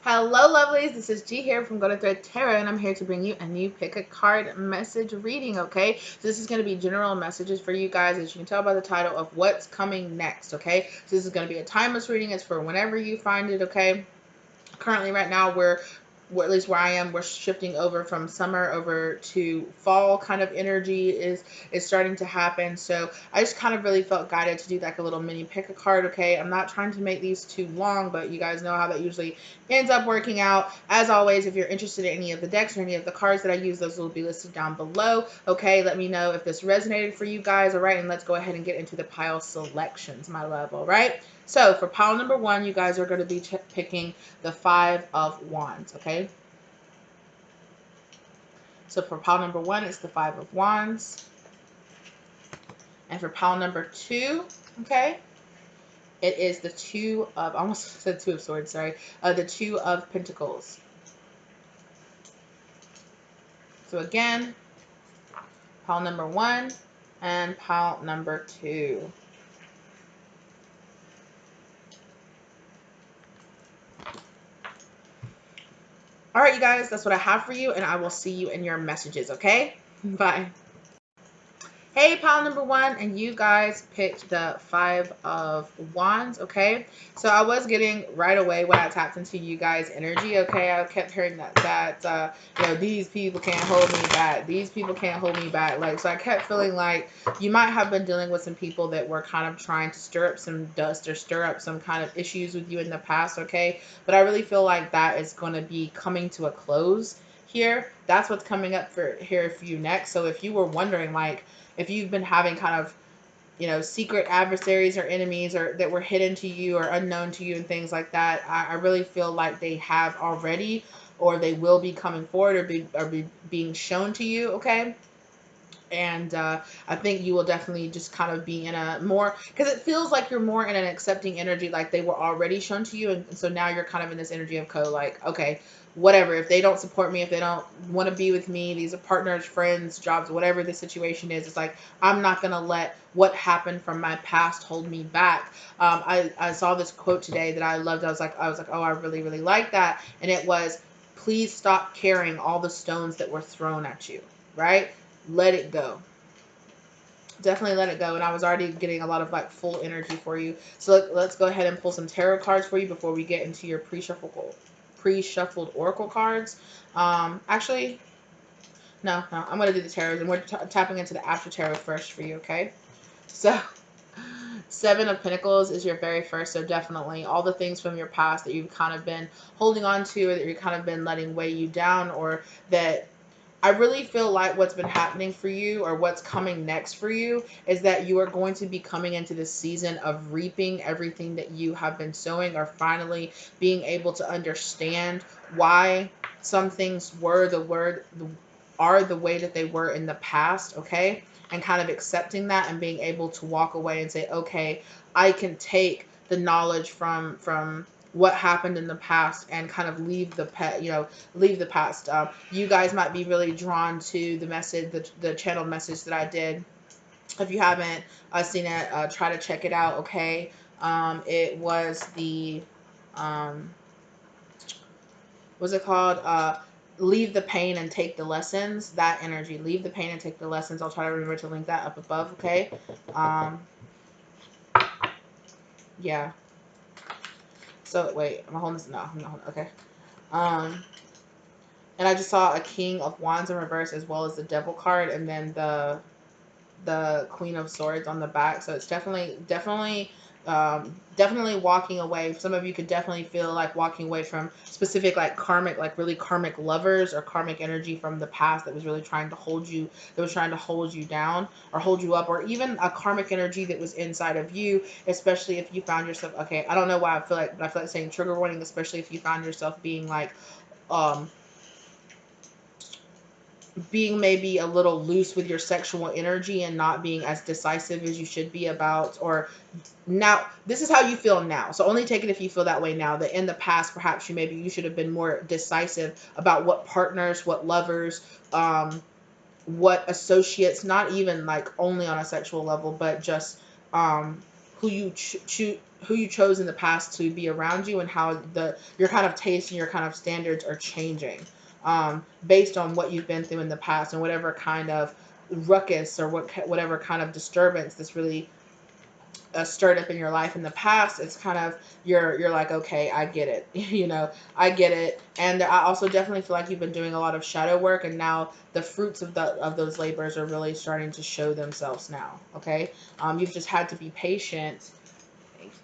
Hello, lovelies. This is G here from Go to Thread Tarot, and I'm here to bring you a new pick a card message reading, okay? So this is going to be general messages for you guys, as you can tell by the title of what's coming next, okay? So this is going to be a timeless reading. It's for whenever you find it, okay? Currently, right now, at least where I am, we're shifting over from summer over to fall kind of energy is starting to happen. So I just kind of really felt guided to do like a little mini pick a card, okay? I'm not trying to make these too long, but you guys know how that usually ends up working out. As always, if you're interested in any of the decks or any of the cards that I use, those will be listed down below, okay? Let me know if this resonated for you guys, all right? And let's go ahead and get into the pile selections, my love, all right? So for pile number 1, you guys are going to be picking the 5 of Wands, okay? So for pile number 1, it's the 5 of Wands. And for pile number 2, okay, it is the 2 of, I almost said 2 of Swords, sorry, the 2 of Pentacles. So again, pile number 1 and pile number 2. All right, you guys, that's what I have for you, and I will see you in your messages, okay? Bye. Hey, pile number 1, and you guys picked the 5 of Wands, okay? So I was getting right away when I tapped into you guys' energy, okay? I kept hearing that you know, these people can't hold me back. These people can't hold me back. Like, so I kept feeling like you might have been dealing with some people that were kind of trying to stir up some dust or stir up some kind of issues with you in the past, okay? But I really feel like that is going to be coming to a close here. That's what's coming up for you next. So if you were wondering, like, if you've been having kind of, you know, secret adversaries or enemies or that were hidden to you or unknown to you and things like that, I really feel like they have already, or they will be coming forward, or be being shown to you, okay? And I think you will definitely just kind of be in a more, because it feels like you're more in an accepting energy, like they were already shown to you, and so now you're kind of in this energy of like, okay, whatever, if they don't support me, if they don't want to be with me, these are partners, friends, jobs, whatever the situation is, it's like, I'm not going to let what happened from my past hold me back. I saw this quote today that I loved. I was like, oh, I really, really like that. And it was, please stop carrying all the stones that were thrown at you, right? Let it go. Definitely let it go. And I was already getting a lot of like full energy for you. So let's go ahead and pull some tarot cards for you before we get into your pre-shuffled oracle cards. Actually, no, I'm going to do the tarot, and we're tapping into the after tarot first for you, okay? So 7 of Pentacles is your very first, so definitely all the things from your past that you've kind of been holding on to, or that you've kind of been letting weigh you down, or that I really feel like what's been happening for you, or what's coming next for you, is that you are going to be coming into this season of reaping everything that you have been sowing, or finally being able to understand why some things are the way that they were in the past, okay? And kind of accepting that and being able to walk away and say, okay, I can take the knowledge from what happened in the past and kind of leave the past. You guys might be really drawn to the message, the channel message that I did. If you haven't seen it, try to check it out, okay? It was the what's it called? Leave the pain and take the lessons. That energy. Leave the pain and take the lessons. I'll try to remember to link that up above, okay? Yeah. So, wait. Am I holding this? No, I'm not holding. Okay. And I just saw a King of Wands in reverse, as well as the Devil card, and then the Queen of Swords on the back. So it's definitely walking away. Some of you could definitely feel like walking away from specific, like karmic, like really karmic lovers or karmic energy from the past that was really trying to hold you, down or hold you up, or even a karmic energy that was inside of you, especially if you found yourself, okay, I don't know why I feel like, but I feel like saying trigger warning, especially if you found yourself being like, being maybe a little loose with your sexual energy and not being as decisive as you should be about, or now this is how you feel now, so only take it if you feel that way now, that in the past perhaps you should have been more decisive about what partners, what lovers, what associates, not even like only on a sexual level, but just who who you chose in the past to be around you, and how your kind of taste and your kind of standards are changing, based on what you've been through in the past, and whatever kind of ruckus or whatever kind of disturbance that's really stirred up in your life in the past. It's kind of, you're like, okay, I get it. I get it. And I also definitely feel like you've been doing a lot of shadow work, and now the fruits of those labors are really starting to show themselves now. Okay. You've just had to be patient.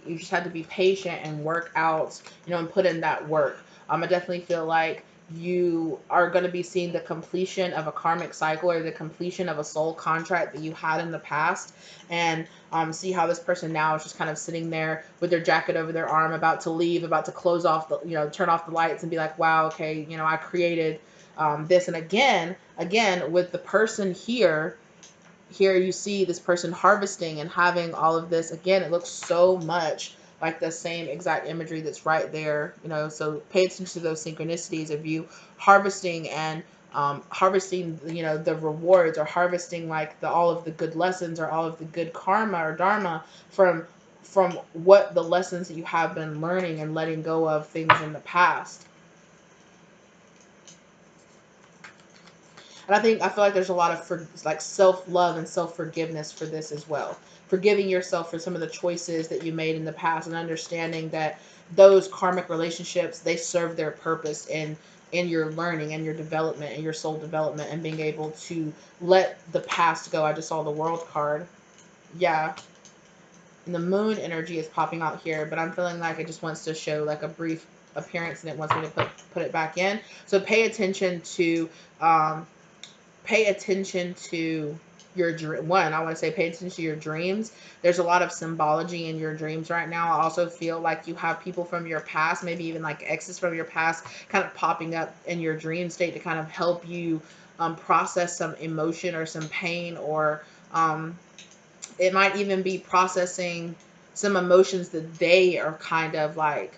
You just had to be patient and work out, and put in that work. I definitely feel like you are going to be seeing the completion of a karmic cycle, or the completion of a soul contract that you had in the past. And see how this person now is just kind of sitting there with their jacket over their arm, about to leave, about to close off turn off the lights and be like, wow, okay, I created this. And again, with the person here you see this person harvesting and having all of this. Again, it looks so much like the same exact imagery that's right there, so pay attention to those synchronicities of you harvesting, and harvesting, the rewards, or harvesting like all of the good lessons, or all of the good karma or dharma from what the lessons that you have been learning, and letting go of things in the past. And I feel like there's a lot of self-love and self-forgiveness for this as well. Forgiving yourself for some of the choices that you made in the past, and understanding that those karmic relationships, they serve their purpose in your learning and your development and your soul development, and being able to let the past go. I just saw the World card. Yeah. And the moon energy is popping out here, but I'm feeling like it just wants to show like a brief appearance, and it wants me to put it back in. So pay attention to your dream. I want to say pay attention to your dreams. There's a lot of symbology in your dreams right now. I also feel like you have people from your past, maybe even like exes from your past, kind of popping up in your dream state to kind of help you process some emotion or some pain, or it might even be processing some emotions that they are kind of like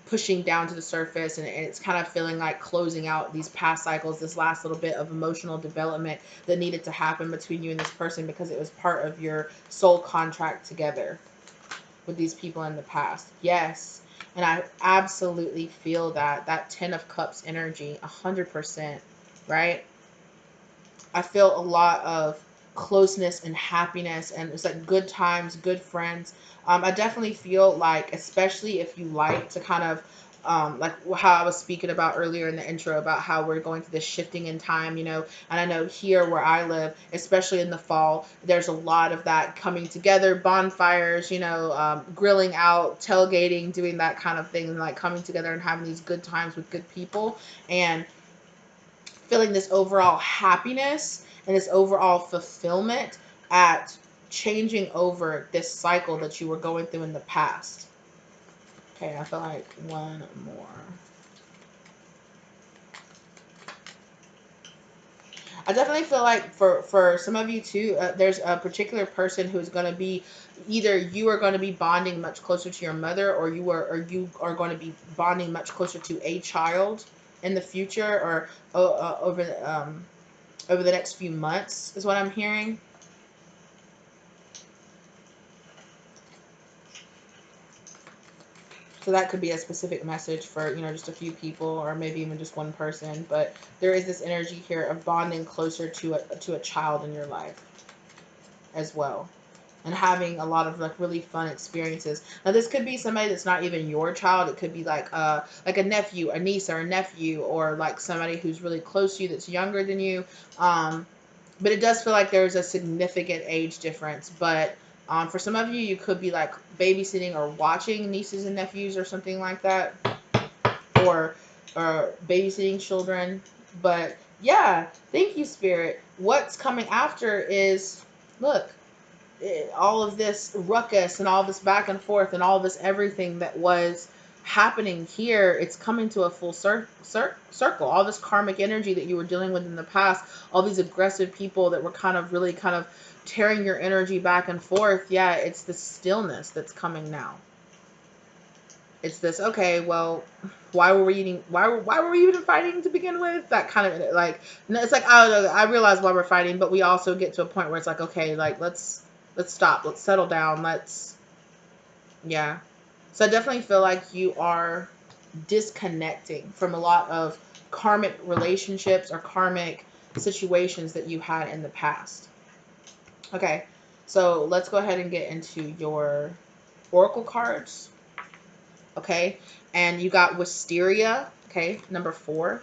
pushing down to the surface, and it's kind of feeling like closing out these past cycles, this last little bit of emotional development that needed to happen between you and this person, because it was part of your soul contract together with these people in the past. Yes. And I absolutely feel that 10 of Cups energy 100%, right? I feel a lot of closeness and happiness, and it's like good times, good friends. I definitely feel like, especially if you like to kind of, like how I was speaking about earlier in the intro, about how we're going through this shifting in time, and I know here where I live, especially in the fall, there's a lot of that coming together, bonfires, grilling out, tailgating, doing that kind of thing, and like coming together and having these good times with good people, and feeling this overall happiness and this overall fulfillment at changing over this cycle that you were going through in the past. Okay, I feel like one more. I definitely feel like for some of you too, there's a particular person who's going to be, either you are going to be bonding much closer to your mother, or you are going to be bonding much closer to a child in the future, or over the next few months, is what I'm hearing. So that could be a specific message for, just a few people, or maybe even just one person. But there is this energy here of bonding closer to a child in your life as well, and having a lot of like really fun experiences. Now this could be somebody that's not even your child. It could be like a nephew, a niece, or a nephew, or like somebody who's really close to you that's younger than you. But it does feel like there's a significant age difference. But for some of you, you could be like babysitting or watching nieces and nephews or something like that, or babysitting children. But yeah, thank you, Spirit. What's coming after is, look, all of this ruckus and all this back and forth and all this everything that was happening here, it's coming to a full circle. All this karmic energy that you were dealing with in the past, all these aggressive people that were kind of really kind of tearing your energy back and forth. Yeah, it's the stillness that's coming now. It's this, okay, well, why were we even fighting to begin with? That kind of like, it's like, I realize why we're fighting, but we also get to a point where it's like, okay, like let's stop, let's settle down, yeah. So I definitely feel like you are disconnecting from a lot of karmic relationships or karmic situations that you had in the past. Okay, so let's go ahead and get into your oracle cards. Okay, and you got wisteria. Okay, number 4.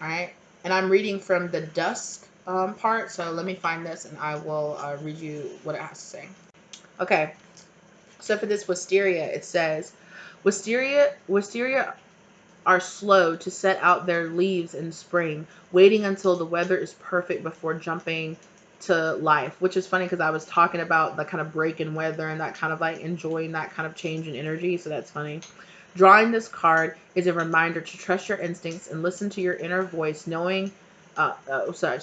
All right, and I'm reading from the dusk part, so let me find this and I will read you what it has to say. Okay, so for this wisteria, it says, wisteria are slow to set out their leaves in spring, waiting until the weather is perfect before jumping to life. Which is funny because I was talking about the kind of break in weather and that kind of like enjoying that kind of change in energy. So that's funny. Drawing this card is a reminder to trust your instincts and listen to your inner voice, knowing. Sorry.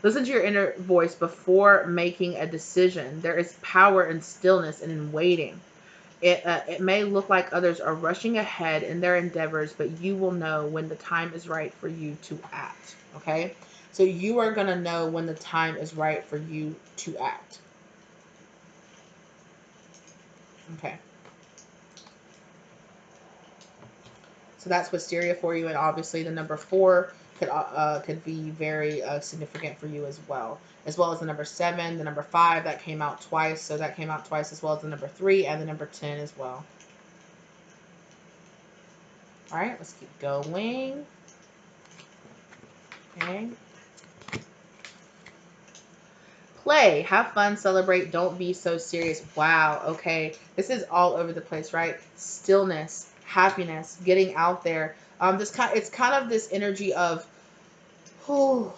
Listen to your inner voice before making a decision. There is power in stillness and in waiting. It may look like others are rushing ahead in their endeavors, but you will know when the time is right for you to act. Okay? So you are going to know when the time is right for you to act. Okay. So that's wisteria for you, and obviously the number 4 could be very significant for you as well as the number 7, the number 5 that came out twice. So that came out twice, as well as the number 3 and the number 10 as well. All right, let's keep going. Okay. Play, have fun, celebrate, don't be so serious. Wow, okay. This is all over the place, right? Stillness, happiness, getting out there. It's kind of this energy of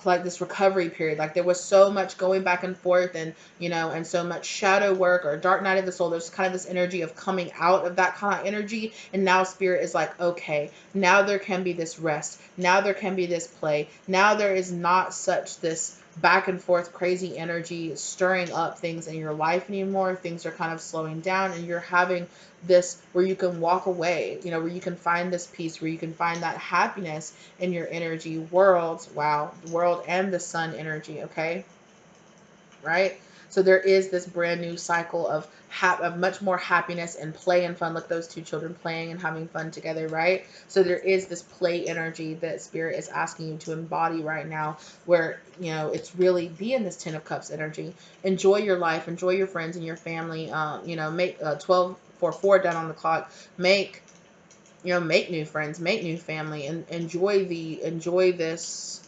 like this recovery period. Like there was so much going back and forth and and so much shadow work or dark night of the soul. There's kind of this energy of coming out of that kind of energy, and now spirit is like, okay, now there can be this rest, now there can be this play, now there is not such this back and forth crazy energy stirring up things in your life anymore. Things are kind of slowing down, and you're having this where you can walk away, where you can find this peace, where you can find that happiness in your energy world. Wow, the world and the sun energy. Okay, right? So there is this brand new cycle of much more happiness and play and fun. Look, those two children playing and having fun together, right? So there is this play energy that spirit is asking you to embody right now, where it's really be in this 10 of cups energy. Enjoy your life, enjoy your friends and your family. Make 12:44 down on the clock. Make new friends, make new family, and enjoy this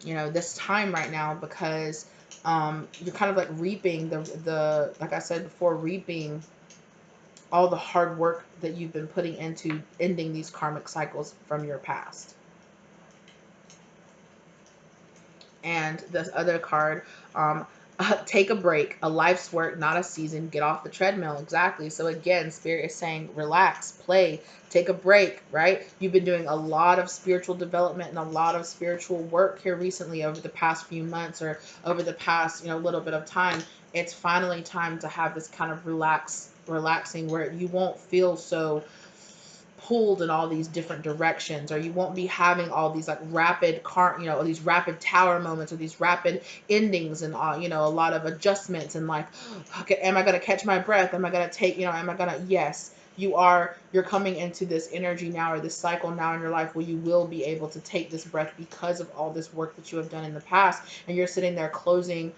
this time right now, because you're kind of like reaping the like I said before, reaping all the hard work that you've been putting into ending these karmic cycles from your past. And this other card, take a break, a life's work, not a season. Get off the treadmill. Exactly. So again, spirit is saying relax, play, take a break, right? You've been doing a lot of spiritual development and a lot of spiritual work here recently over the past few months, or over the past little bit of time. It's finally time to have this kind of relaxing, where you won't feel so pulled in all these different directions, or you won't be having all these like these rapid tower moments, or these rapid endings, and a lot of adjustments, and like, okay, am I going to catch my breath, am I going to take, am I going to, yes, you're coming into this energy now, or this cycle now in your life, where you will be able to take this breath because of all this work that you have done in the past. And you're sitting there closing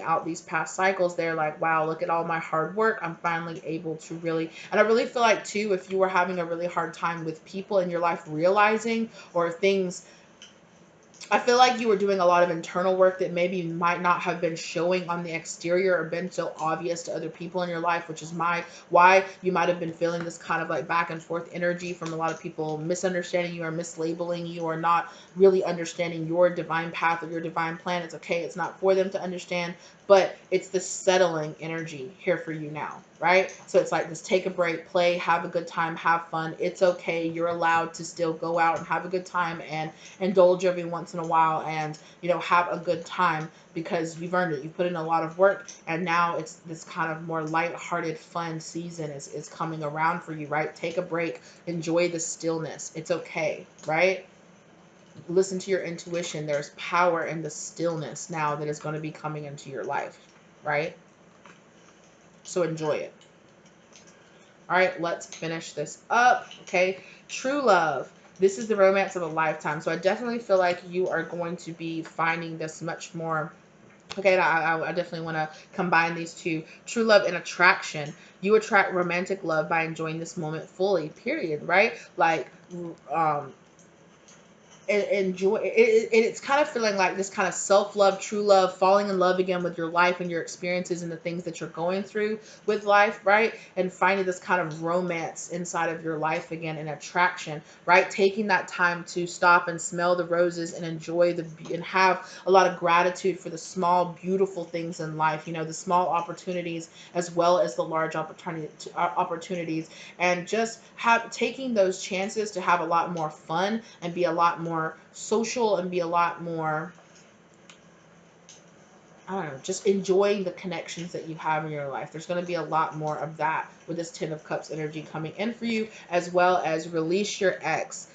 out these past cycles. They're like, wow, look at all my hard work. I'm finally able to really, and I really feel like too, if you were having a really hard time with people in your life realizing, or things, I feel like you were doing a lot of internal work that maybe might not have been showing on the exterior, or been so obvious to other people in your life, which is why you might have been feeling this kind of like back and forth energy from a lot of people misunderstanding you, or mislabeling you, or not really understanding your divine path or your divine plan. It's okay. It's not for them to understand, but it's the settling energy here for you now, right? So it's like this: take a break, play, have a good time, have fun. It's okay. You're allowed to still go out and have a good time and indulge every once in a while, and have a good time, because you've earned it. You've put in a lot of work, and now it's this kind of more lighthearted, fun season is coming around for you, right? Take a break, enjoy the stillness. It's okay, right? Listen to your intuition. There's power in the stillness now that is going to be coming into your life, right? So enjoy it. All right, let's finish this up, okay? True love. This is the romance of a lifetime. So I definitely feel like you are going to be finding this much more. Okay, I definitely want to combine these two. True love and attraction. You attract romantic love by enjoying this moment fully, period, right? Like, enjoy it, it's kind of feeling like this kind of self-love, true love, falling in love again with your life and your experiences and the things that you're going through with life, right? And finding this kind of romance inside of your life again, and attraction, right? Taking that time to stop and smell the roses and enjoy and have a lot of gratitude for the small beautiful things in life, you know, the small opportunities as well as the large opportunities, and just taking those chances to have a lot more fun and be a lot more social and be a lot more, I don't know, just enjoying the connections that you have in your life. There's going to be a lot more of that with this Ten of Cups energy coming in for you, as well as release your ex.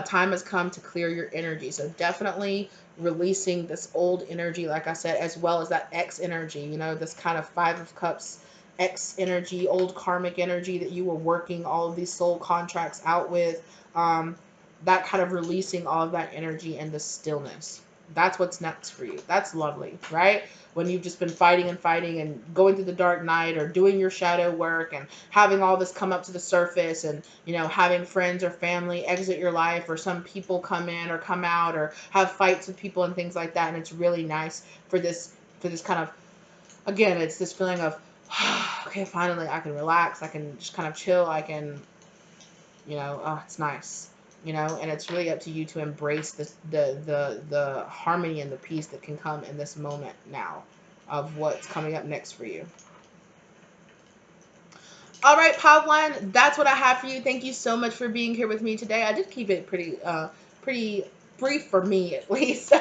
Time has come to clear your energy. So definitely releasing this old energy, like I said, as well as that ex energy, you know, this kind of Five of Cups ex energy, old karmic energy that you were working all of these soul contracts out with. That kind of releasing all of that energy and the stillness. That's what's next for you. That's lovely, right? When you've just been fighting and fighting and going through the dark night or doing your shadow work and having all this come up to the surface, and, you know, having friends or family exit your life, or some people come in or come out, or have fights with people and things like that. And it's really nice for this kind of, again, it's this feeling of, okay, finally I can relax. I can just kind of chill. I can, you know, oh, it's nice, you know. And it's really up to you to embrace this, the harmony and the peace that can come in this moment now of what's coming up next for you. All right, Podline, that's what I have for you. Thank you so much for being here with me today. I did keep it pretty brief for me, at least.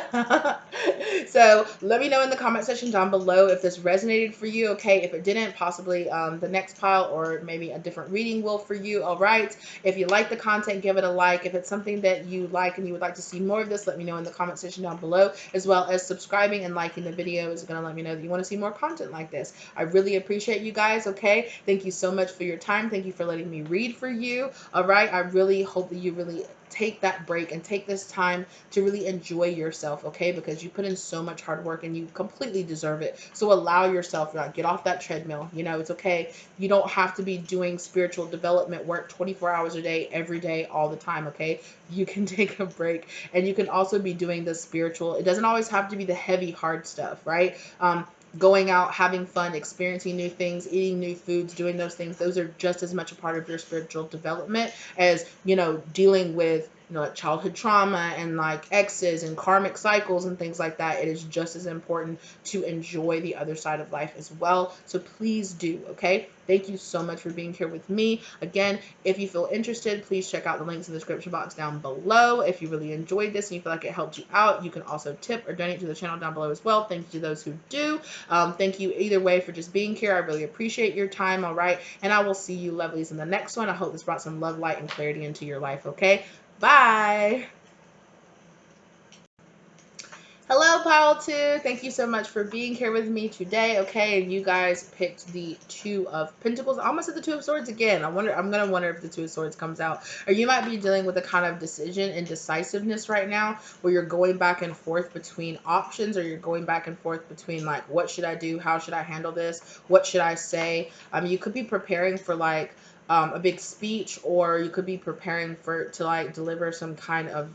So let me know in the comment section down below if this resonated for you. Okay, if it didn't, possibly the next pile or maybe a different reading will for you. All right. If you like the content, give it a like. If it's something that you like and you would like to see more of this, let me know in the comment section down below, as well as subscribing and liking the video is going to let me know that you want to see more content like this. I really appreciate you guys. Okay, thank you so much for your time. Thank you for letting me read for you. All right, I really hope that you really take that break and take this time to really enjoy yourself, okay? Because you put in so much hard work and you completely deserve it. So allow yourself, like, get off that treadmill. You know, it's okay. You don't have to be doing spiritual development work 24 hours a day, every day, all the time, okay? You can take a break, and you can also be doing the spiritual. It doesn't always have to be the heavy, hard stuff, right? Going out, having fun, experiencing new things, eating new foods, doing those things, those are just as much a part of your spiritual development as, you know, dealing with, you know, like childhood trauma and like exes and karmic cycles and things like that. It is just as important to enjoy the other side of life as well. So please do, okay? Thank you so much for being here with me. Again, if you feel interested, please check out the links in the description box down below. If you really enjoyed this and you feel like it helped you out, you can also tip or donate to the channel down below as well. Thank you to those who do. Thank you either way for just being here. I really appreciate your time, all right? And I will see you lovelies in the next one. I hope this brought some love, light, and clarity into your life, okay? Bye! Hello, pile 2. Thank you so much for being here with me today. Okay, and you guys picked the Two of Pentacles. I almost said the Two of Swords again. I'm gonna wonder if the Two of Swords comes out. Or you might be dealing with a kind of decision and decisiveness right now, where you're going back and forth between options, or you're going back and forth between, like, what should I do? How should I handle this? What should I say? You could be preparing for, like, a big speech, or you could be preparing to like deliver some kind of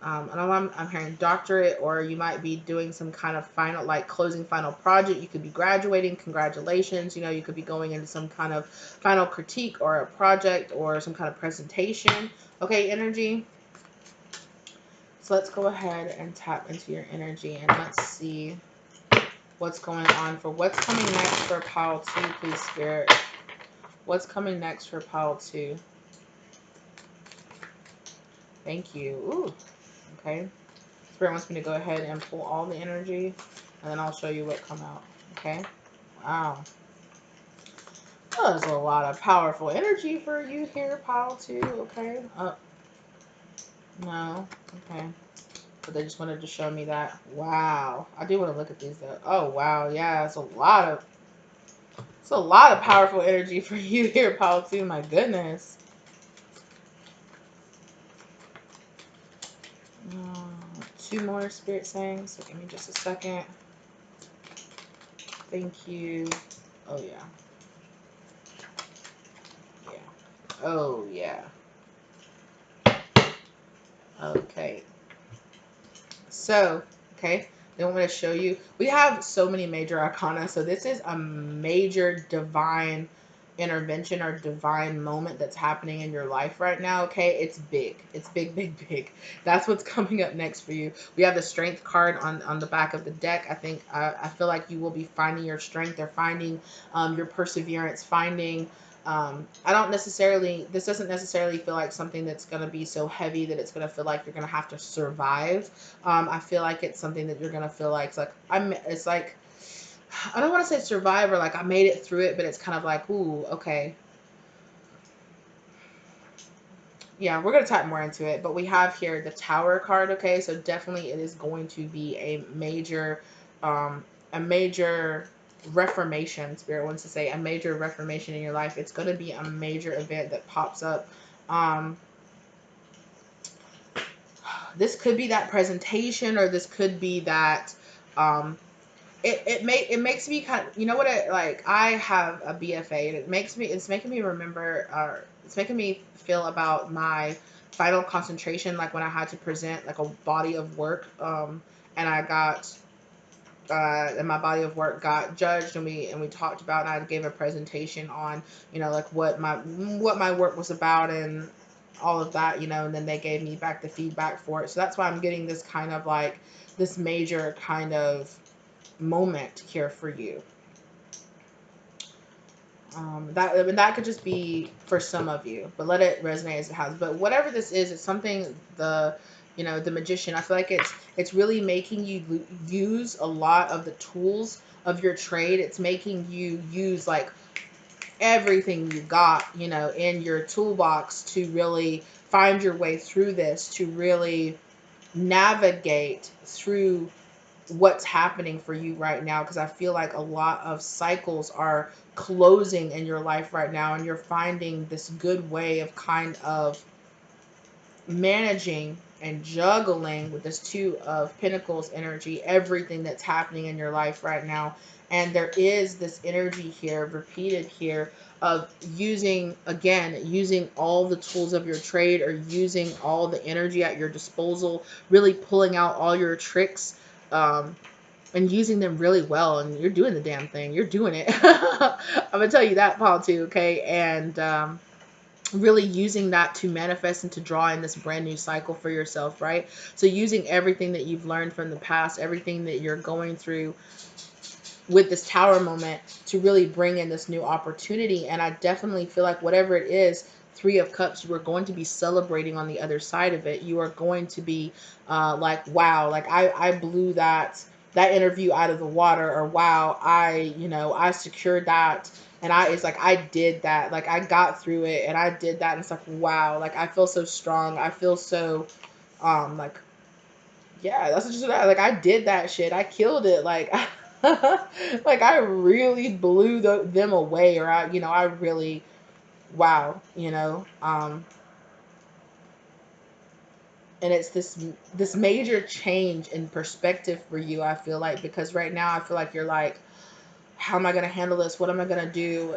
and I'm hearing doctorate, or you might be doing some kind of final, like closing final project. You could be graduating. Congratulations. You know, you could be going into some kind of final critique or a project or some kind of presentation. Okay, energy. So let's go ahead and tap into your energy and let's see what's going on for what's coming next for pile 2, please, Spirit. What's coming next for pile 2? Thank you. Ooh, okay. Spirit wants me to go ahead and pull all the energy, and then I'll show you what come out. Okay. Wow. Well, there's a lot of powerful energy for you here, pile 2. Okay. No? Okay. But they just wanted to show me that. Wow. I do want to look at these though. Oh wow, yeah, it's a lot of powerful energy for you here, Paul, too. My goodness. Two more spirit sayings. So give me just a second. Thank you. Oh yeah. Yeah. Oh yeah. Okay. So, okay, then I'm going to show you. We have so many major arcana. So this is a major divine intervention or divine moment that's happening in your life right now. Okay, it's big. It's big, big, big. That's what's coming up next for you. We have the strength card on the back of the deck. I think I feel like you will be finding your strength or finding your perseverance, finding I don't necessarily, this doesn't necessarily feel like something that's going to be so heavy that it's going to feel like you're going to have to survive. I feel like it's something that you're going to feel like, it's like, I don't want to say survivor, like I made it through it, but it's kind of like, ooh, okay. Yeah, we're going to type more into it, but we have here the Tower card, okay? So definitely it is going to be um, a major reformation, Spirit wants to say, a major reformation in your life. It's going to be a major event that pops up. Um, this could be that presentation, or this could be that, it makes me kind of, you know what, like I have a BFA and it's making me remember, it's making me feel about my final concentration, like when I had to present like a body of work, and I got and my body of work got judged, and we talked about, and I gave a presentation on, like what my work was about and all of that, and then they gave me back the feedback for it. So that's why I'm getting this kind of like this major kind of moment here for you. That could just be for some of you, but let it resonate as it has. But whatever this is, it's something, the magician. I feel like it's really making you use a lot of the tools of your trade. It's making you use like everything you got, in your toolbox to really find your way through this, to really navigate through what's happening for you right now, because I feel like a lot of cycles are closing in your life right now, and you're finding this good way of kind of managing and juggling with this Two of Pentacles energy, everything that's happening in your life right now. And there is this energy here, repeated here, of using all the tools of your trade, or using all the energy at your disposal, really pulling out all your tricks, and using them really well. And you're doing the damn thing. You're doing it. I'm gonna tell you that, Paul, too. Okay. And really using that to manifest and to draw in this brand new cycle for yourself, right? So using everything that you've learned from the past, everything that you're going through with this Tower moment, to really bring in this new opportunity. And I definitely feel like whatever it is, Three of Cups, you are going to be celebrating on the other side of it. You are going to be like, wow, like I blew that interview out of the water, or wow, I secured that. And it's like, I did that. Like, I got through it and I did that. And it's like, wow, like I feel so strong. I feel so, like, yeah, that's just that. Like, I did that shit. I killed it. Like, like I really blew them away, or I really, wow, and it's this major change in perspective for you. I feel like, because right now I feel like you're like, how am I going to handle this? What am I going to do?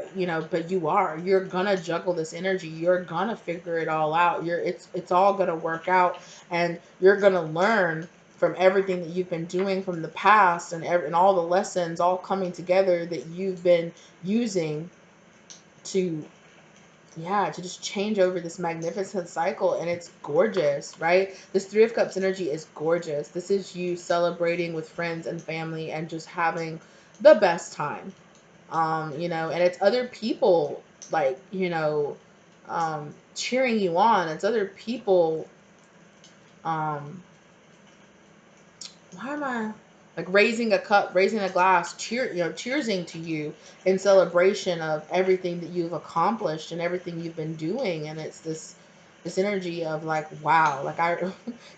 But you're going to juggle this energy. You're going to figure it all out. It's all going to work out, and you're going to learn from everything that you've been doing from the past, and all the lessons all coming together that you've been using to, yeah, to just change over this magnificent cycle. And it's gorgeous, right? This Three of Cups energy is gorgeous. This is you celebrating with friends and family and just having the best time. And it's other people, like, cheering you on. It's other people, um, why am I like raising a cup, raising a glass, cheersing to you in celebration of everything that you've accomplished and everything you've been doing. And this energy of like, wow, like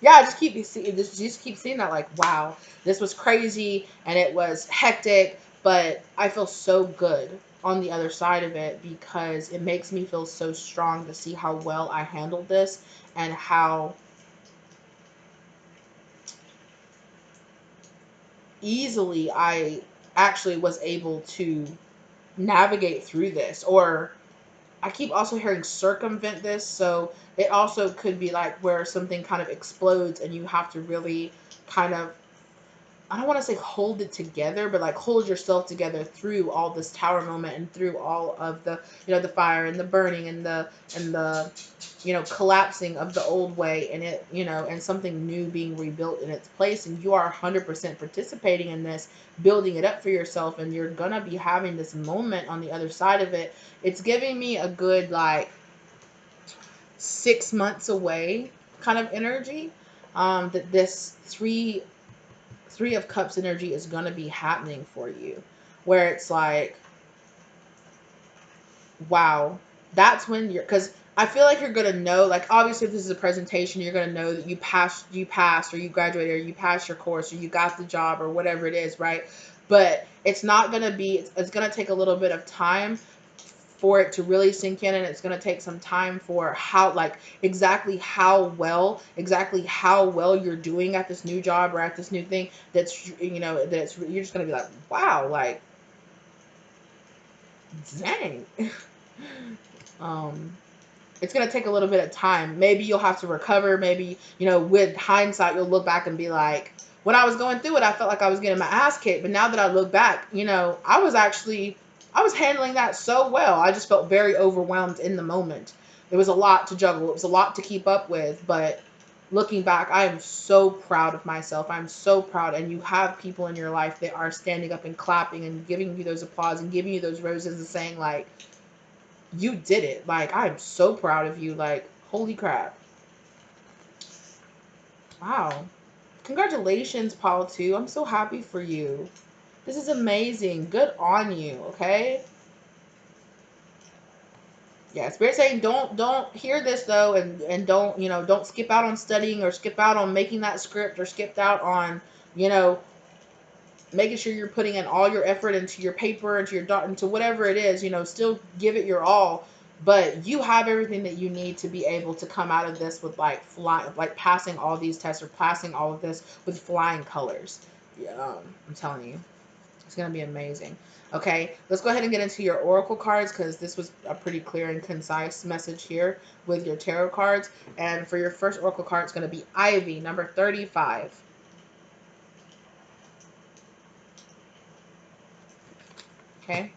yeah, I just keep seeing that, like, wow, this was crazy and it was hectic, but I feel so good on the other side of it because it makes me feel so strong to see how well I handled this and how easily I actually was able to navigate through this. Or I keep also hearing circumvent this, so it also could be like where something kind of explodes and you have to really kind of, I don't want to say hold it together, but like hold yourself together through all this tower moment and through all of the, the fire and the burning and the collapsing of the old way, and it, and something new being rebuilt in its place. And you are 100% participating in this, building it up for yourself, and you're gonna be having this moment on the other side of it. It's giving me a good like 6 months away kind of energy. That this three of cups energy is going to be happening for you, where it's like, wow, that's when you're, because I feel like you're going to know, like, obviously if this is a presentation, you're going to know that you passed or you graduated or you passed your course or you got the job or whatever it is, right? But it's not going to be, it's going to take a little bit of time for it to really sink in, and it's going to take some time for how, like, exactly how well you're doing at this new job or at this new thing, that's, you're just going to be like, wow, like, dang. um it's going to take a little bit of time. Maybe you'll have to recover. Maybe, with hindsight, you'll look back and be like, when I was going through it, I felt like I was getting my ass kicked. But now that I look back, I was handling that so well. I just felt very overwhelmed in the moment. It was a lot to juggle. It was a lot to keep up with. But looking back, I am so proud of myself. I'm so proud. And you have people in your life that are standing up and clapping and giving you those applause and giving you those roses and saying, like, you did it. Like, I'm so proud of you. Like, holy crap. Wow. Congratulations, Paul, too. I'm so happy for you. This is amazing. Good on you, okay? Yeah, Spirit saying don't hear this though, and don't skip out on studying or skip out on making that script or skip out on, you know, making sure you're putting in all your effort into your paper, into your into whatever it is, still give it your all. But you have everything that you need to be able to come out of this with like like passing all these tests or passing all of this with flying colors. Yeah, I'm telling you, it's gonna be amazing. Okay, let's go ahead and get into your oracle cards, because this was a pretty clear and concise message here with your tarot cards. And for your first oracle card, it's going to be Ivy, number 35. Okay,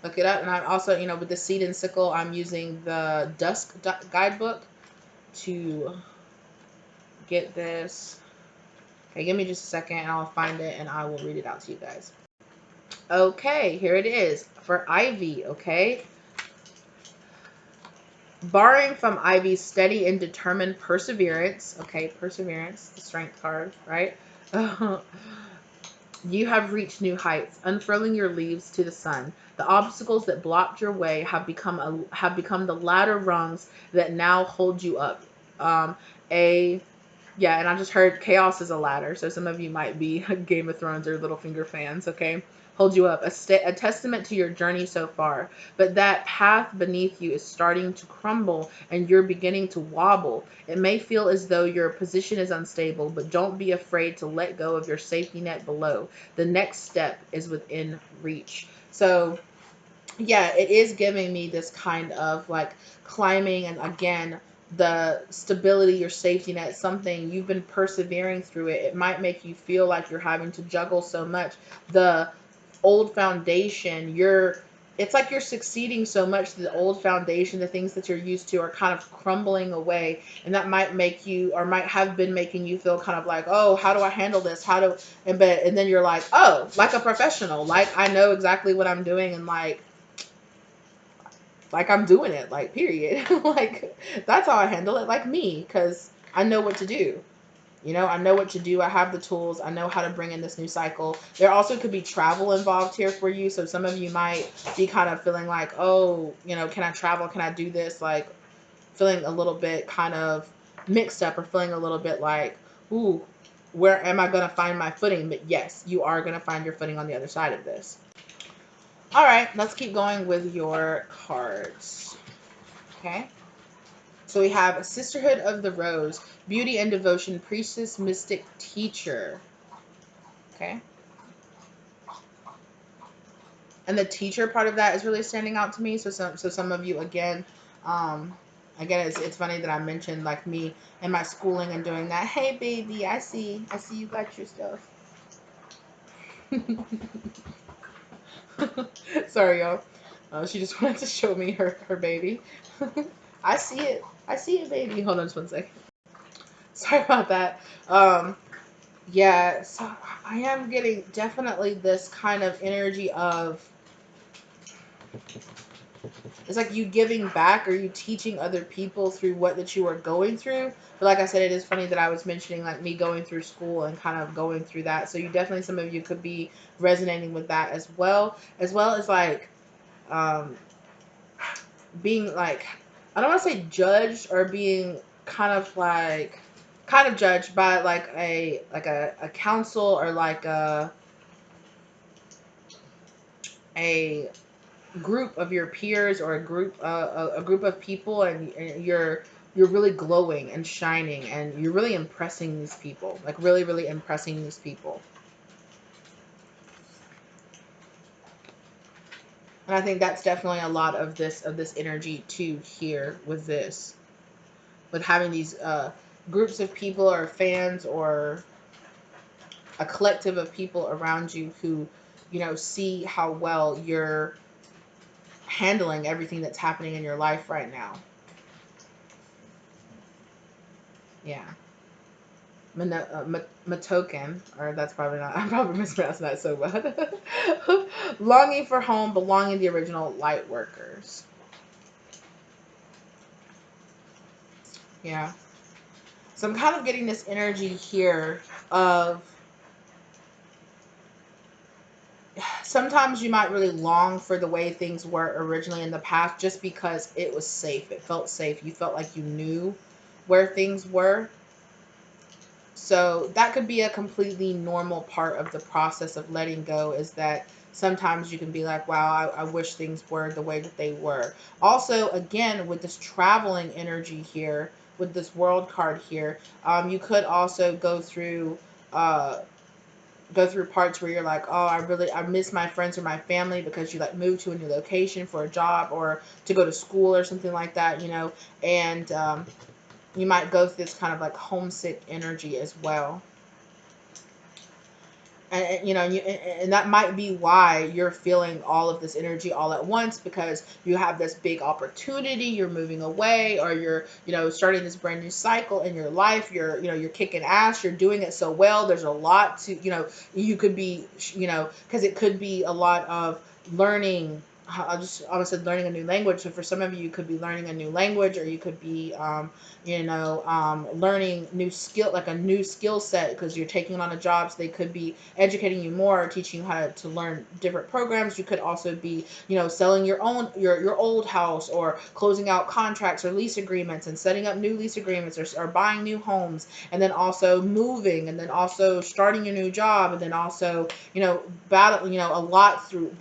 look it up. And I'm also, with the seed and sickle, I'm using the Dusk guidebook to get this. Okay, give me just a second and I'll find it and I will read it out to you guys. Okay, here it is for Ivy, okay? Borrowing from Ivy's steady and determined perseverance, okay, perseverance, the strength card, right? You have reached new heights, unfurling your leaves to the sun. The obstacles that blocked your way have become the ladder rungs that now hold you up. Um, a Yeah, and I just heard chaos is a ladder, so some of you might be Game of Thrones or Littlefinger fans, okay? Hold you up. A testament to your journey so far. But that path beneath you is starting to crumble and you're beginning to wobble. It may feel as though your position is unstable, but don't be afraid to let go of your safety net below. The next step is within reach. So, yeah, it is giving me this kind of like climbing, and again, the stability, your safety net, something you've been persevering through it. It might make you feel like you're having to juggle so much. The old foundation, it's like you're succeeding so much that the old foundation, the things that you're used to, are kind of crumbling away, and that might make you, or might have been making you feel kind of like, oh, how do I handle this, and then you're like, oh, like a professional, like I know exactly what I'm doing, and like I'm doing it, like, period. Like, that's how I handle it, like me, because I know what to do. I know what to do. I have the tools. I know how to bring in this new cycle. There also could be travel involved here for you. So some of you might be kind of feeling like, oh, can I travel? Can I do this? Like, feeling a little bit kind of mixed up, or feeling a little bit like, ooh, where am I going to find my footing? But yes, you are going to find your footing on the other side of this. All right, let's keep going with your cards. Okay. So we have Sisterhood of the Rose, Beauty and Devotion, Priestess, Mystic, Teacher. Okay. And the teacher part of that is really standing out to me. So some of you, again, it's funny that I mentioned like me and my schooling and doing that. Hey baby, I see you got your stuff. Sorry, y'all. She just wanted to show me her baby. I see it, baby. Hold on just one second. Sorry about that. Yeah, so I am getting definitely this kind of energy of, it's like you giving back, or you teaching other people through what that you are going through. But like I said, it is funny that I was mentioning like me going through school and kind of going through that. So you definitely, some of you could be resonating with that as well as like being like, I don't want to say judged, or being kind of judged by like a council, or like a group of your peers, or a group of people, and you're really glowing and shining, and you're really impressing these people, like really impressing these people. And I think that's definitely a lot of this energy too, here with this, with having these groups of people, or fans, or a collective of people around you who, see how well you're handling everything that's happening in your life right now. Yeah. Matoken, or that's probably not, I'm probably mispronouncing that so bad. Longing for home, belonging to the original light workers. Yeah. So I'm kind of getting this energy here of, sometimes you might really long for the way things were originally in the past, just because it was safe. It felt safe. You felt like you knew where things were. So that could be a completely normal part of the process of letting go, is that sometimes you can be like, wow, I wish things were the way that they were. Also, again, with this traveling energy here, with this world card here, you could also uh, go through parts where you're like, oh, I miss my friends or my family, because you like moved to a new location for a job, or to go to school, or something like that, and you might go through this kind of like homesick energy as well. And and that might be why you're feeling all of this energy all at once, because you have this big opportunity, you're moving away, or you're starting this brand new cycle in your life, you're kicking ass, you're doing it so well, there's a lot to, you could be, because it could be a lot of learning. I almost said learning a new language. So for some of you, you could be learning a new language, or you could be learning new skill, like a new skill set, because you're taking on a job. So they could be educating you more, or teaching you how to learn different programs. You could also be, selling your old house, or closing out contracts or lease agreements, and setting up new lease agreements, or buying new homes, and then also moving, and then also starting a new job, and then also, battle, a lot through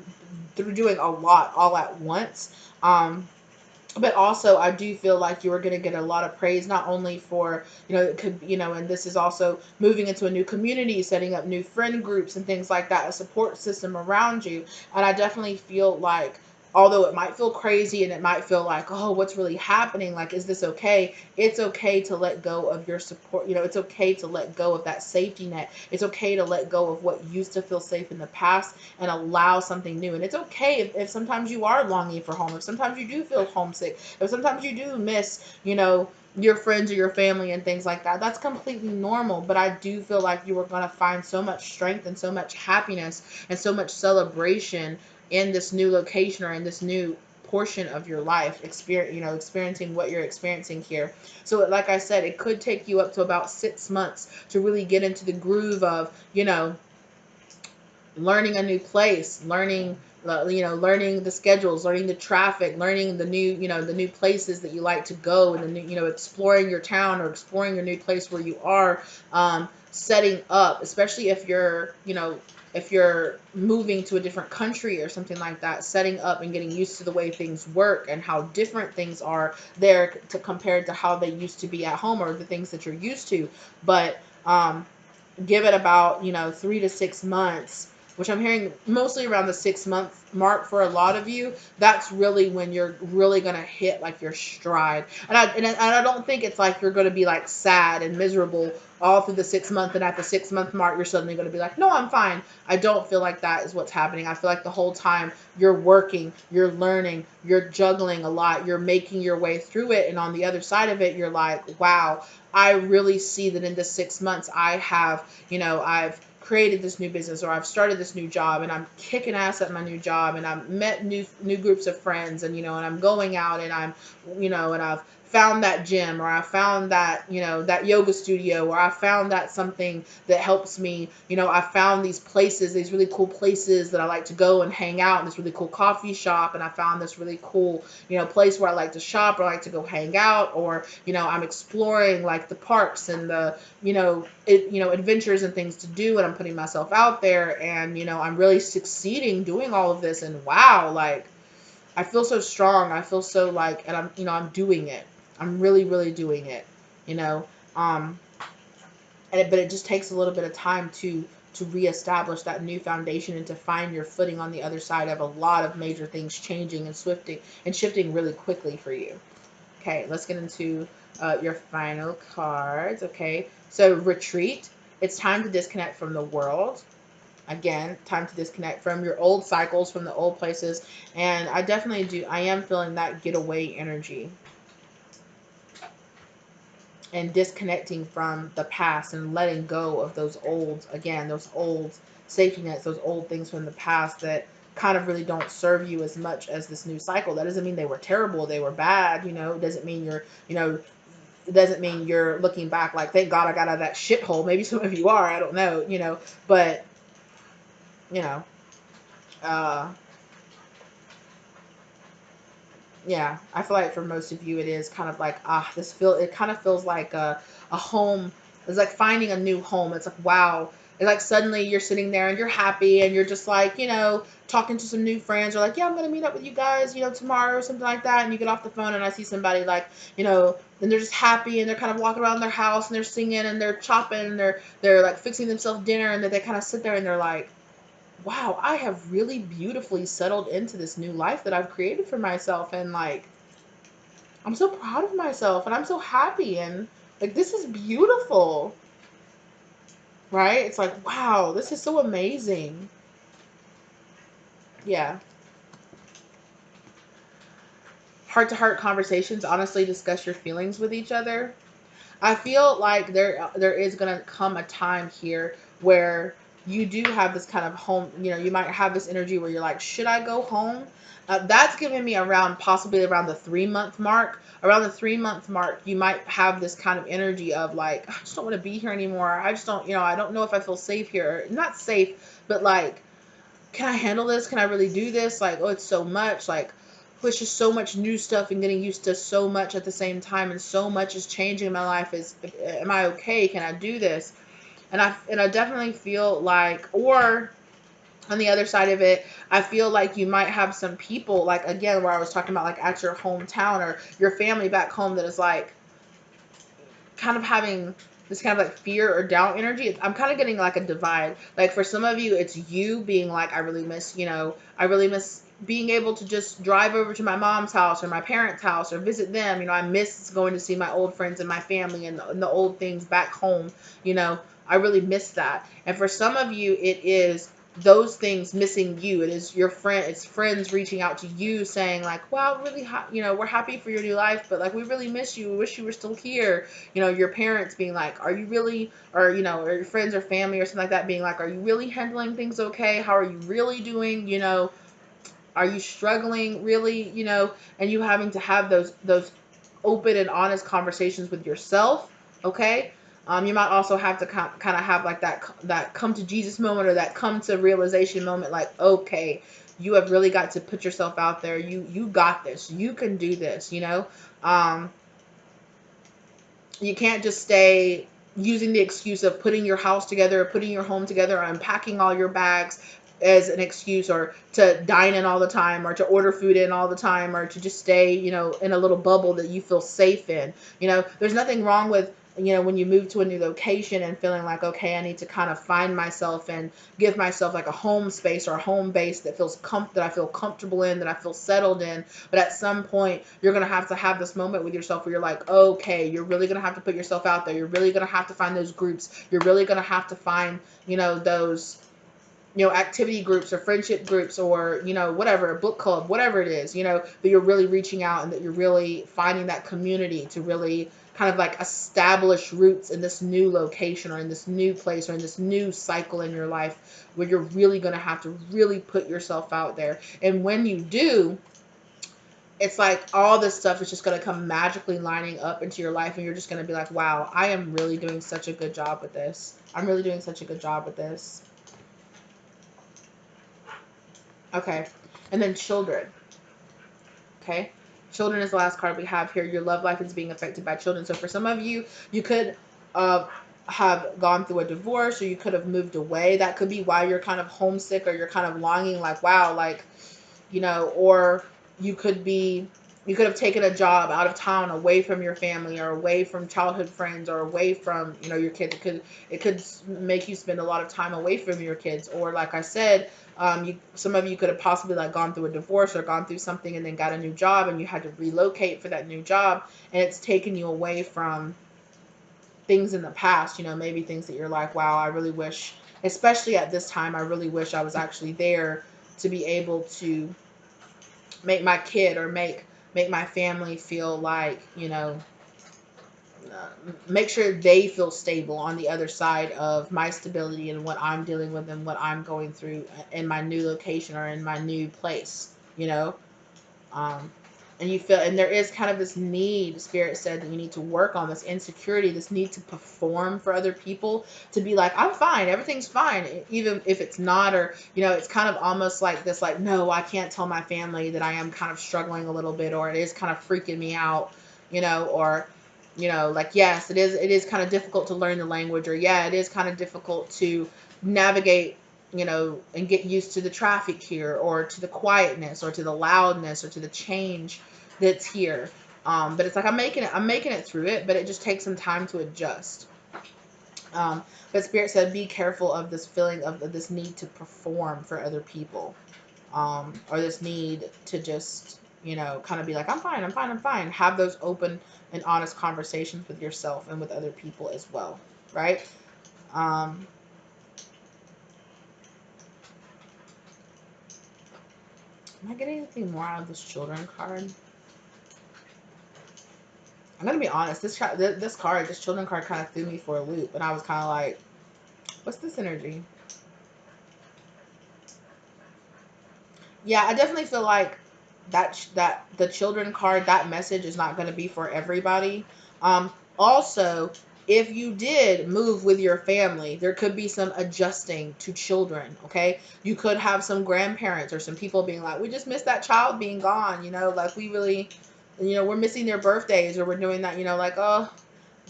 doing a lot all at once. But also, I do feel like you are going to get a lot of praise, not only for, it could, and this is also moving into a new community, setting up new friend groups and things like that, a support system around you. And I definitely feel like, although it might feel crazy, and it might feel like, oh, what's really happening? Like, is this okay? It's okay to let go of your support. It's okay to let go of that safety net. It's okay to let go of what used to feel safe in the past, and allow something new. And it's okay if sometimes you are longing for home, if sometimes you do feel homesick, if sometimes you do miss, your friends or your family and things like that. That's completely normal. But I do feel like you are going to find so much strength, and so much happiness, and so much celebration in this new location, or in this new portion of your life, experiencing what you're experiencing here. So like I said, it could take you up to about 6 months to really get into the groove of, learning a new place, learning, learning the schedules, learning the traffic, learning the new, the new places that you like to go, and the new, exploring your town or exploring your new place where you are, setting up, especially if you're, if you're moving to a different country or something like that, setting up and getting used to the way things work and how different things are there to compared to how they used to be at home or the things that you're used to. But give it about 3 to 6 months, which I'm hearing mostly around the 6 month mark for a lot of you. That's really when you're really gonna hit like your stride. And I don't think it's like you're gonna be like sad and miserable all through the 6 month, and at the 6 month mark you're suddenly gonna be like, no, I'm fine. I don't feel like that is what's happening. I feel like the whole time you're working, you're learning, you're juggling a lot, you're making your way through it, and on the other side of it you're like, wow, I really see that in the 6 months I have, I've created this new business, or I've started this new job, and I'm kicking ass at my new job, and I've met new groups of friends, and and I'm going out, and I'm, and I've found that gym, or I found that, that yoga studio, or I found that something that helps me, I found these places, these really cool places that I like to go and hang out, this really cool coffee shop, and I found this really cool, place where I like to shop, or I like to go hang out, or, I'm exploring like the parks and the, adventures and things to do, and I'm putting myself out there, and, I'm really succeeding doing all of this, and wow, like, I feel so strong. I feel so like, and I'm, I'm doing it. I'm really, really doing it, you know. Um, but it just takes a little bit of time to reestablish that new foundation and to find your footing on the other side of a lot of major things changing and shifting really quickly for you. Okay, let's get into your final cards. Okay, so retreat. It's time to disconnect from the world. Again, time to disconnect from your old cycles, from the old places. And I definitely do. I am feeling that getaway energy and disconnecting from the past and letting go of those old, again, those old safety nets, those old things from the past that kind of really don't serve you as much as this new cycle. That doesn't mean they were terrible, they were bad, It doesn't mean you're, it doesn't mean you're looking back like, thank God I got out of that shithole. Maybe some of you are, I don't know, but, you know, uh, yeah, I feel like for most of you, it is kind of like, it kind of feels like a home. It's like finding a new home. It's like, wow. It's like suddenly you're sitting there and you're happy and you're just like, talking to some new friends, or like, yeah, I'm going to meet up with you guys, tomorrow or something like that. And you get off the phone and I see somebody like, and they're just happy and they're kind of walking around their house and they're singing and they're chopping and they're like fixing themselves dinner, and then they kind of sit there and they're like, wow, I have really beautifully settled into this new life that I've created for myself. And like, I'm so proud of myself and I'm so happy. And like, this is beautiful, right? It's like, wow, this is so amazing. Yeah. Heart to heart conversations, honestly, discuss your feelings with each other. I feel like there is gonna come a time here where you do have this kind of home. You might have this energy where you're like, should I go home? That's giving me around, possibly around the 3 month mark. Around the 3 month mark, you might have this kind of energy of like, I just don't want to be here anymore. I just don't, I don't know if I feel safe here. Not safe, but like, can I handle this? Can I really do this? Like, oh, it's so much. Like, oh, it's just so much new stuff and getting used to so much at the same time, and so much is changing in my life. Am I okay? Can I do this? And I definitely feel like, or on the other side of it, I feel like you might have some people, like, again, where I was talking about, like, at your hometown or your family back home, that is like kind of having this kind of like fear or doubt energy. I'm kind of getting like a divide. Like, for some of you, it's you being like, I really miss, I really miss being able to just drive over to my mom's house or my parents' house or visit them. I miss going to see my old friends and my family and the old things back home. I really miss that. And for some of you, it is those things missing you. It is your friend, it's friends reaching out to you saying like, wow, really, we're happy for your new life, but like, we really miss you. We wish you were still here. Your parents being like, are you really, or, or your friends or family or something like that being like, are you really handling things okay? How are you really doing? Are you struggling really, and you having to have those open and honest conversations with yourself. Okay. You might also have to kind of have like that come to Jesus moment, or that come to realization moment. Like, okay, you have really got to put yourself out there. You got this. You can do this, you know? You can't just stay using the excuse of putting your house together, or putting your home together, or unpacking all your bags as an excuse, or to dine in all the time, or to order food in all the time, or to just stay, you know, in a little bubble that you feel safe in. You know, there's nothing wrong with, you know, when you move to a new location and feeling like, okay, I need to kind of find myself and give myself like a home space or a home base that feels that I feel comfortable in, that I feel settled in. But at some point, you're going to have this moment with yourself where you're like, okay, you're really going to have to put yourself out there. You're really going to have to find those groups. You're really going to have to find, you know, those, you know, activity groups or friendship groups, or, you know, whatever, a book club, whatever it is, you know, that you're really reaching out, and that you're really finding that community to really kind of like establish roots in this new location, or in this new place, or in this new cycle in your life, where you're really going to have to really put yourself out there. And when you do, it's like all this stuff is just going to come magically lining up into your life, and you're just going to be like, wow, I am really doing such a good job with this. I'm really doing such a good job with this. Okay. And then children. Okay. Children is the last card we have here. Your love life is being affected by children. So for some of you, you could have gone through a divorce, or you could have moved away. That could be why you're kind of homesick, or you're kind of longing, like, wow, like, you know, or you could have taken a job out of town, away from your family, or away from childhood friends, or away from, you know, your kids. It could make you spend a lot of time away from your kids. Or like I said, some of you could have possibly like gone through a divorce, or gone through something and then got a new job, and you had to relocate for that new job, and it's taken you away from things in the past, you know, maybe things that you're like, wow, I really wish, especially at this time, I really wish I was actually there to be able to make my kid, or make my family feel like, you know, make sure they feel stable on the other side of my stability, and what I'm dealing with, and what I'm going through in my new location, or in my new place, you know. um, and you feel, and there is kind of this need, Spirit said, that you need to work on this insecurity, this need to perform for other people, to be like, I'm fine, everything's fine, even if it's not. Or, you know, it's kind of almost like this, like, no, I can't tell my family that I am kind of struggling a little bit, or it is kind of freaking me out, you know. Or, you know, like, yes, it is kind of difficult to learn the language, or yeah, it is kind of difficult to navigate, you know, and get used to the traffic here, or to the quietness, or to the loudness, or to the change that's here. But it's like, I'm making it through it, but it just takes some time to adjust. But Spirit said, be careful of this feeling of this need to perform for other people, or this need to just, you know, kind of be like, I'm fine, I'm fine, I'm fine. Have those open and honest conversations with yourself and with other people as well, right? Um, am I getting anything more out of this children card? I'm gonna be honest. This children card, kind of threw me for a loop, and I was kind of like, "What's this energy?" Yeah, I definitely feel like that the children card, that message is not going to be for everybody. Also, if you did move with your family, there could be some adjusting to children. Okay, you could have some grandparents or some people being like, "We just missed that child being gone," you know, like we really, you know, we're missing their birthdays, or we're doing that, you know, like, oh,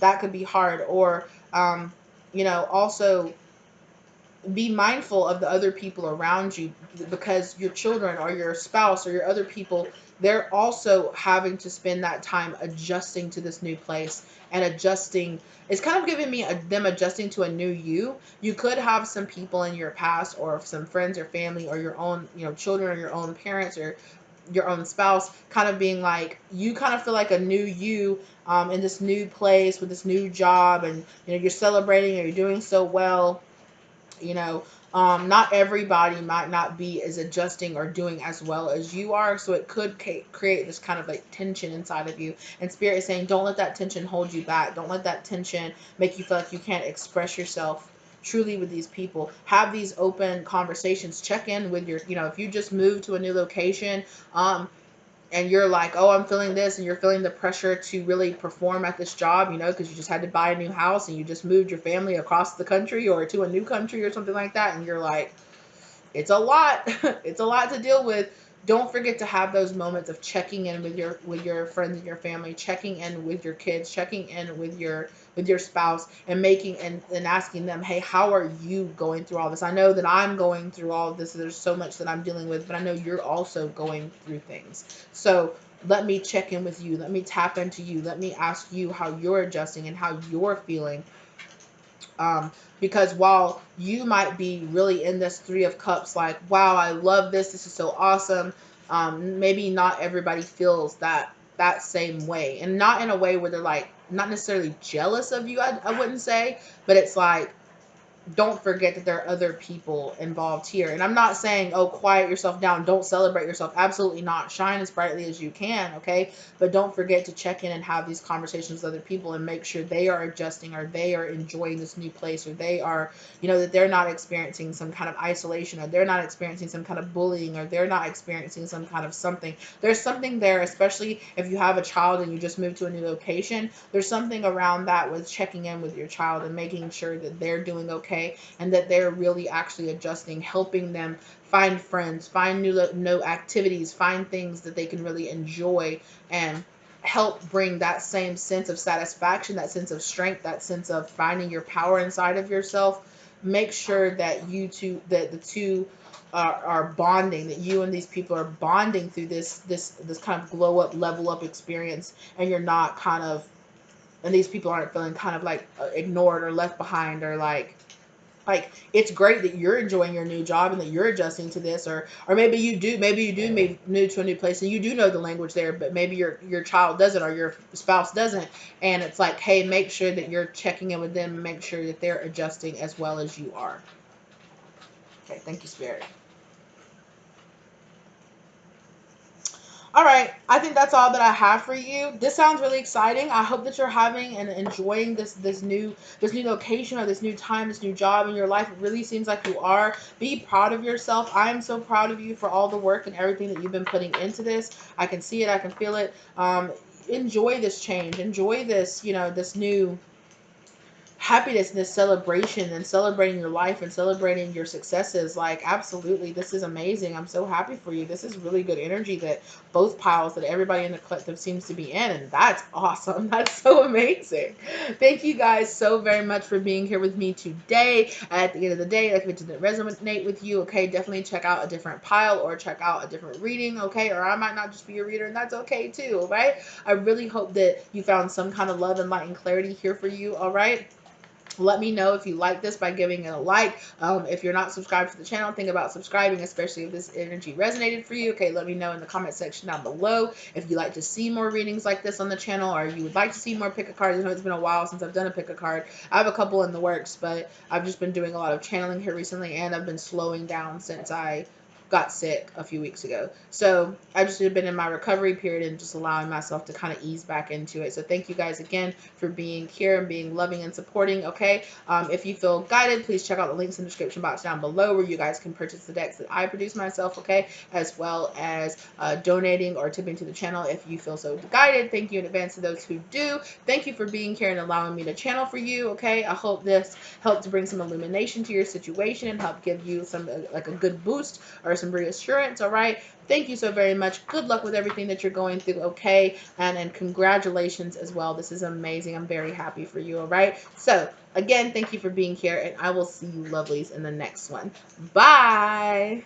that could be hard. Or, you know, also be mindful of the other people around you, because your children, or your spouse, or your other people, they're also having to spend that time adjusting to this new place, and adjusting. It's kind of giving me them adjusting to a new you. You could have some people in your past, or some friends or family, or your own, you know, children, or your own parents, or your own spouse, kind of being like, you kind of feel like a new you, in this new place with this new job, and, you know, you're celebrating, or you're doing so well, you know. Not everybody might not be as adjusting or doing as well as you are, so it could create this kind of like tension inside of you. And Spirit is saying, don't let that tension hold you back. Don't let that tension make you feel like you can't express yourself truly with these people. Have these open conversations. Check in with your, you know, if you just moved to a new location, and you're like, oh, I'm feeling this, and you're feeling the pressure to really perform at this job, you know, because you just had to buy a new house, and you just moved your family across the country, or to a new country, or something like that, and you're like, it's a lot. It's a lot to deal with. Don't forget to have those moments of checking in with your friends and your family, checking in with your kids, checking in with your spouse, and making and asking them, hey, how are you going through all this? I know that I'm going through all of this. There's so much that I'm dealing with, but I know you're also going through things. So let me check in with you. Let me tap into you. Let me ask you how you're adjusting and how you're feeling. Because while you might be really in this Three of Cups, like, wow, I love this. This is so awesome. Maybe not everybody feels that same way, and not in a way where they're like not necessarily jealous of you. I wouldn't say, but it's like, don't forget that there are other people involved here. And I'm not saying, oh, quiet yourself down, don't celebrate yourself. Absolutely not. Shine as brightly as you can, okay? But don't forget to check in and have these conversations with other people and make sure they are adjusting, or they are enjoying this new place, or they are, that they're not experiencing some kind of isolation, or they're not experiencing some kind of bullying, or they're not experiencing some kind of something. There's something there, especially if you have a child and you just moved to a new location. There's something around that with checking in with your child and making sure that they're doing okay, and that they're really actually adjusting, helping them find friends, find new activities, find things that they can really enjoy, and help bring that same sense of satisfaction, that sense of strength, that sense of finding your power inside of yourself. Make sure that that the two are bonding, that you and these people are bonding through this kind of glow up, level up experience, and you're not kind of, and these people aren't feeling kind of like ignored or left behind, or like it's great that you're enjoying your new job and that you're adjusting to this, or maybe you do move to a new place and you do know the language there, but maybe your child doesn't, or your spouse doesn't, and it's like, hey, make sure that you're checking in with them and make sure that they're adjusting as well as you are. Okay, thank you, Spirit. All right, I think that's all that I have for you. This sounds really exciting. I hope that you're having and enjoying this new location, or this new time, this new job in your life. It really seems like you are. Be proud of yourself. I am so proud of you for all the work and everything that you've been putting into this. I can see it. I can feel it. Enjoy this change. Enjoy this, this new happiness, this celebration, and celebrating your life and celebrating your successes. Like, absolutely, this is amazing. I'm so happy for you. This is really good energy that both piles, that everybody in the collective seems to be in, and that's awesome. That's so amazing. Thank you guys so very much for being here with me today. At the end of the day, if it didn't resonate with you, okay, definitely check out a different pile or check out a different reading, okay? Or I might not just be your reader, and that's okay too, all right? I really hope that you found some kind of love and light and clarity here for you, all right? Let me know if you like this by giving it a like. If you're not subscribed to the channel, think about subscribing, especially if this energy resonated for you. Okay, let me know in the comment section down below if you'd like to see more readings like this on the channel, or you would like to see more pick a card. I know it's been a while since I've done a pick a card. I have a couple in the works, but I've just been doing a lot of channeling here recently, and I've been slowing down since I got sick a few weeks ago. So I just have been in my recovery period and just allowing myself to kind of ease back into it. So thank you guys again for being here and being loving and supporting. Okay. If you feel guided, please check out the links in the description box down below, where you guys can purchase the decks that I produce myself. Okay. As well as donating or tipping to the channel if you feel so guided. Thank you in advance to those who do. Thank you for being here and allowing me to channel for you. Okay. I hope this helped to bring some illumination to your situation and help give you some like a good boost or some reassurance. All right. Thank you so very much. Good luck with everything that you're going through. Okay. And congratulations as well. This is amazing. I'm very happy for you. All right. So again, thank you for being here, and I will see you lovelies in the next one. Bye.